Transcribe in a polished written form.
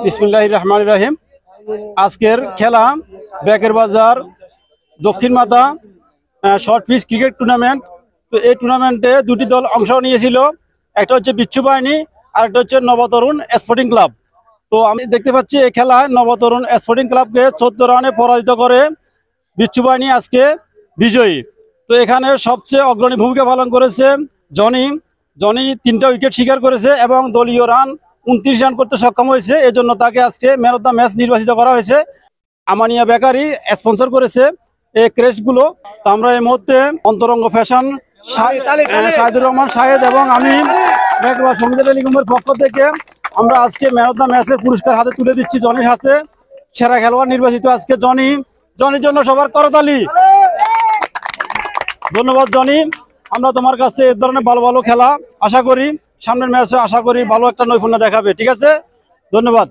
বিসমিল্লাহির রহমানির রহিম। আজকের খেলা ব্যাকের বাজার দক্ষিণ মাথা শর্ট পিচ ক্রিকেট টুর্নামেন্ট। তো এই টুর্নামেন্টে দুটি দল অংশ নিয়েছিল, একটা হচ্ছে বিচ্ছু বাহিনী আর একটা হচ্ছে নবতরুণ স্পোর্টিং ক্লাব। তো আমি দেখতে পাচ্ছি এই খেলায় নবতরুণ স্পোর্টিং ক্লাবকে 14 রানে পরাজিত করে বিচ্ছু বাহিনী আজকে বিজয়ী। তো এখানে সবচেয়ে অগ্রণী ভূমিকা পালন করেছে জনি। জনি 3টা উইকেট শিকার করেছে এবং দলীয় রান 29 রান করতে সক্ষম হয়েছে। এজন্য তাকে আজকে ম্যান অফ দ্য ম্যাচ নির্বাচিত করা হয়েছে। আমানিয়া বেকারি স্পন্সর করেছে এই ক্রেস্টগুলো। তো আমরা এই মুহূর্তে অন্তরঙ্গ ফ্যাশন শাহিদুর রহমান শাহেদ এবং আমি সঙ্গীত টেলিকমের পক্ষ থেকে আমরা আজকে ম্যান অফ দ্য ম্যাচের পুরস্কার হাতে তুলে দিচ্ছি জনির হাতে। সেরা খেলোয়াড় নির্বাচিত আজকে জনি। জনির জন্য সবার করতালি। ধন্যবাদ জনি। আমরা তোমার কাছ থেকে এই ধরনের ভালো ভালো খেলা আশা করি, সামনের ম্যাচে আশা করি ভালো একটা নৈপুণ্য দেখাবে। ঠিক আছে, ধন্যবাদ।